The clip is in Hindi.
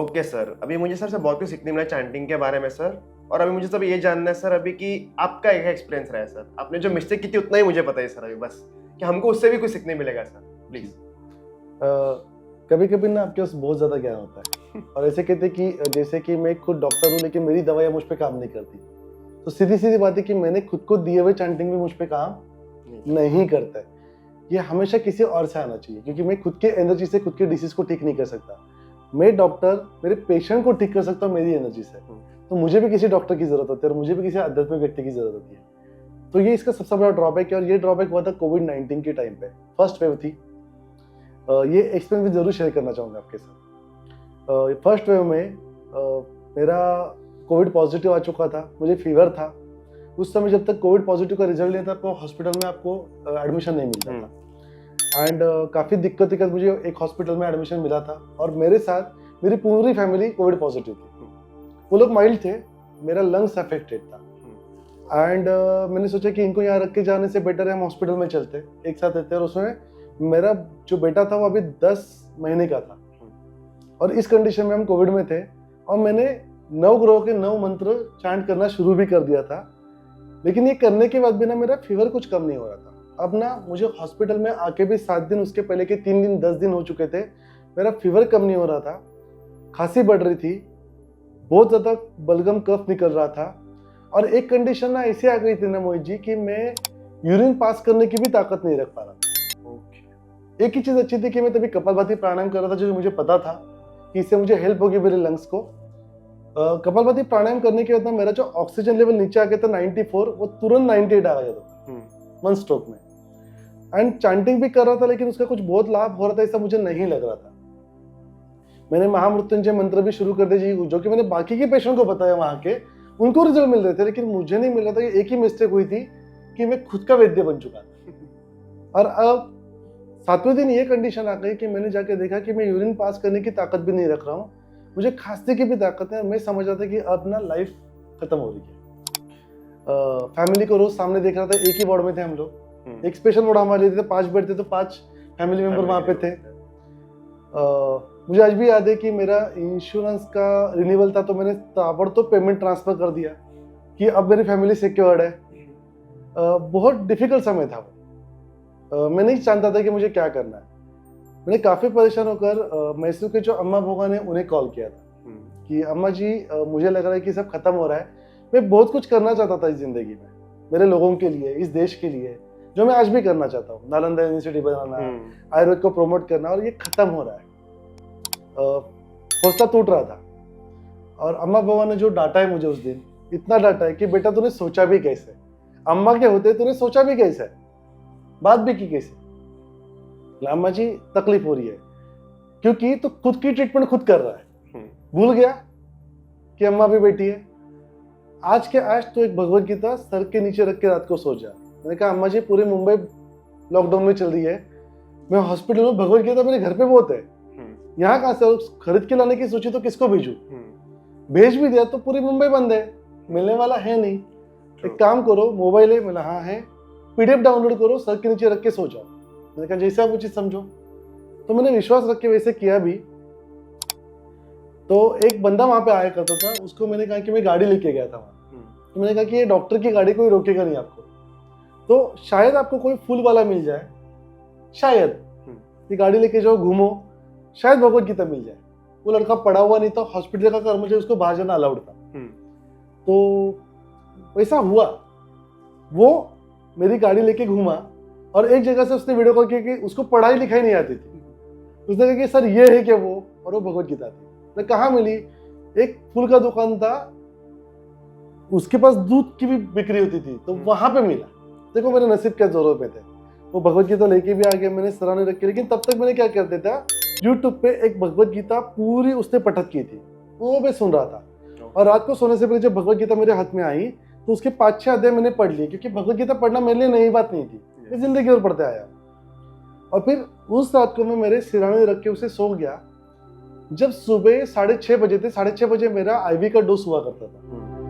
ओके सर, अभी मुझे सर से बहुत कुछ सीखने मिला चैंटिंग के बारे में सर। और अभी मुझे सब ये जानना है सर अभी कि आपका एक एक्सपीरियंस रहा है सर। आपने जो मिस्टेक की थी उतना ही मुझे पता है सर अभी बस, कि हमको उससे भी कुछ सीखने मिलेगा सर, प्लीज। कभी कभी ना आपके पास बहुत ज़्यादा ज्ञान होता है और ऐसे कहते कि जैसे कि मैं खुद डॉक्टर हूँ लेकिन मेरी दवाइयाँ मुझ पे काम नहीं करती। तो सीधी सीधी बात है कि मैंने खुद को दिए हुए चैंटिंग भी मुझ पे काम नहीं करता है। ये हमेशा किसी और से आना चाहिए, क्योंकि मैं खुद के एनर्जी से खुद के डिसीज को ठीक नहीं कर सकता। मैं डॉक्टर मेरे पेशेंट को ठीक कर सकता हूँ मेरी एनर्जी से। तो मुझे भी किसी डॉक्टर की जरूरत होती है और मुझे भी किसी आध्यात्मिक व्यक्ति की जरूरत होती है। तो ये इसका सबसे बड़ा ड्रॉबैक है और ये ड्रॉबैक हुआ था कोविड-19 के टाइम पे, फर्स्ट वेव थी। ये एक्सपीरियंस जरूर शेयर करना चाहूँगा आपके साथ। फर्स्ट वेव में मेरा कोविड पॉजिटिव आ चुका था, मुझे फीवर था। उस समय जब तक कोविड पॉजिटिव का रिजल्ट नहीं था आपको हॉस्पिटल में आपको एडमिशन नहीं मिलता था। एंड काफ़ी दिक्कत मुझे एक हॉस्पिटल में एडमिशन मिला था और मेरे साथ मेरी पूरी फैमिली कोविड पॉजिटिव थी। वो लोग माइल्ड थे, मेरा लंग्स अफेक्टेड था। एंड मैंने सोचा कि इनको यहाँ रख के जाने से बेटर है हम हॉस्पिटल में चलते, एक साथ रहते। और उसमें मेरा जो बेटा था वो अभी 10 महीने का था और इस कंडीशन में हम कोविड में थे और मैंने 9 ग्रहों के 9 मंत्र चैंट करना शुरू भी कर दिया था। लेकिन ये करने के बाद भी ना मेरा फीवर कुछ कम नहीं हो रहा था। अब ना मुझे हॉस्पिटल में आके भी 7 दिन, उसके पहले के 3 दिन 10 दिन हो चुके थे, मेरा फीवर कम नहीं हो रहा था। खांसी बढ़ रही थी, बहुत ज़्यादा बलगम कफ निकल रहा था और एक कंडीशन ना ऐसी आ गई थी ना मोहित जी कि मैं यूरिन पास करने की भी ताकत नहीं रख पा रहा था। एक ही चीज़ अच्छी थी कि मैं तभी कपालभाति प्राणायाम कर रहा था, जो मुझे पता था कि इससे मुझे हेल्प होगी मेरे लंग्स को। कपालभाति प्राणायाम करने के बाद ना मेरा जो ऑक्सीजन लेवल नीचे आ गया था 94, वो तुरंत 98 आ गया था 1 स्ट्रोक में। एंड चैंटिंग भी कर रहा था लेकिन उसका कुछ बहुत लाभ हो रहा था ऐसा मुझे नहीं लग रहा था। मैंने महामृत्युंजय मंत्र भी शुरू कर दिए जो कि मैंने बाकी के पेशेंट को बताया, वहां के उनको रिजल्ट मिल रहे थे लेकिन मुझे नहीं मिल रहा था। एक ही मिस्टेक हुई थी कि मैं खुद का वैद्य बन चुका था। और अब 7वें दिन ये कंडीशन आ गई कि मैंने जाके देखा कि मैं यूरिन पास करने की ताकत भी नहीं रख रहा हूँ, मुझे खांसने की भी ताकत है। मैं समझ रहा था कि अब ना लाइफ खत्म हो रही है। फैमिली को रोज सामने देख रहा था, एक ही वार्ड में थे हम लोग, एक स्पेशल वार्ड हमारे लिए थे, 5 बेड थे तो 5 फैमिली मेंबर वहां पे थे। मुझे आज भी याद है कि मेरा इंश्योरेंस का रिन्यूअल था तो मैंने ताबड़तोड़ पेमेंट ट्रांसफर कर दिया कि अब मेरी फैमिली सिक्योर्ड है। बहुत डिफिकल्ट समय था वो। मैं नहीं जानता था कि मुझे क्या करना है। मैंने काफ़ी परेशान होकर मैसूर के जो अम्मा भोगा ने उन्हें कॉल किया था कि अम्मा जी मुझे लग रहा है कि सब खत्म हो रहा है। मैं बहुत कुछ करना चाहता था इस ज़िंदगी में, मेरे लोगों के लिए, इस देश के लिए, जो मैं आज भी करना चाहता हूँ। नालंदा यूनिवर्सिटी बनाना, आयुर्वेद को प्रमोट करना, और ये खत्म हो रहा है। हौसला टूट रहा था। और अम्मा बाबा ने जो डांटा है मुझे उस दिन, इतना डांटा है कि बेटा तूने सोचा भी कैसे, अम्मा के होते तूने सोचा भी कैसे, बात भी की कैसे। अम्मा जी तकलीफ हो रही है क्योंकि तो खुद की ट्रीटमेंट खुद कर रहा है, भूल गया कि अम्मा भी बैठी है। आज के आज तो एक भगवत गीता सर के नीचे रख के रात को सो जा। मैंने कहा अम्मा जी पूरे मुंबई लॉकडाउन में चल रही है, मैं हॉस्पिटल में, भगवत गीता मेरे घर पे बहुत है, यहाँ कहाँ से खरीद के लाने की सोची तो किसको भेजूं? भेज भी दिया तो पूरी मुंबई बंद है, मिलने वाला है नहीं। एक काम करो, मोबाइल है? बोला हाँ है। पीडीएफ डाउनलोड करो, सर के नीचे रख के सो जाओ। मैंने कहा जैसे आप उचित समझो। तो मैंने विश्वास रख के वैसे किया भी। तो एक बंदा वहां पे आया करता था, उसको मैंने कहा कि मैं गाड़ी लेके गया था वहां। तो मैंने कहा कि ये डॉक्टर की गाड़ी कोई रोकेगा नहीं आपको, तो शायद आपको कोई फूल वाला मिल जाए, शायद ये गाड़ी लेके जाओ, घूमो, शायद भगवत गीता मिल जाए। वो लड़का पड़ा हुआ नहीं था, हॉस्पिटल का कर्मचारी, उसको बाहर जाना अलाउड था। तो वैसा हुआ, वो मेरी गाड़ी लेके घूमा और एक जगह से उसने वीडियो कॉल किया कि उसको पढ़ाई लिखाई नहीं आती थी। उसने कहा कि सर ये है क्या वो, और वो भगवत गीता थी। मैं कहाँ मिली? एक फूल का दुकान था, उसके पास दूध की भी बिक्री होती थी, तो वहां पे मिला। देखो मेरे नसीब क्या जोरों पे थे। वो भगवत गीता लेके भी आ गया, मैंने सराहना रखी। लेकिन तब तक मैंने क्या करते था, यूट्यूब पे एक भगवत गीता पूरी उसने पठत की थी, वो मैं सुन रहा था। और रात को सोने से पहले जब भगवत गीता मेरे हाथ में आई तो उसके 5-6 अध्याय मैंने पढ़ लिए, क्योंकि भगवत गीता पढ़ना मेरे लिए नई बात नहीं थी, मैं जिंदगी भर पढ़ते आया। और फिर उस रात को मैं मेरे सिरहाने रख के उसे सो गया। जब सुबह 6:30 बजे थे, 6:30 बजे मेरा आईवी का डोज हुआ करता था।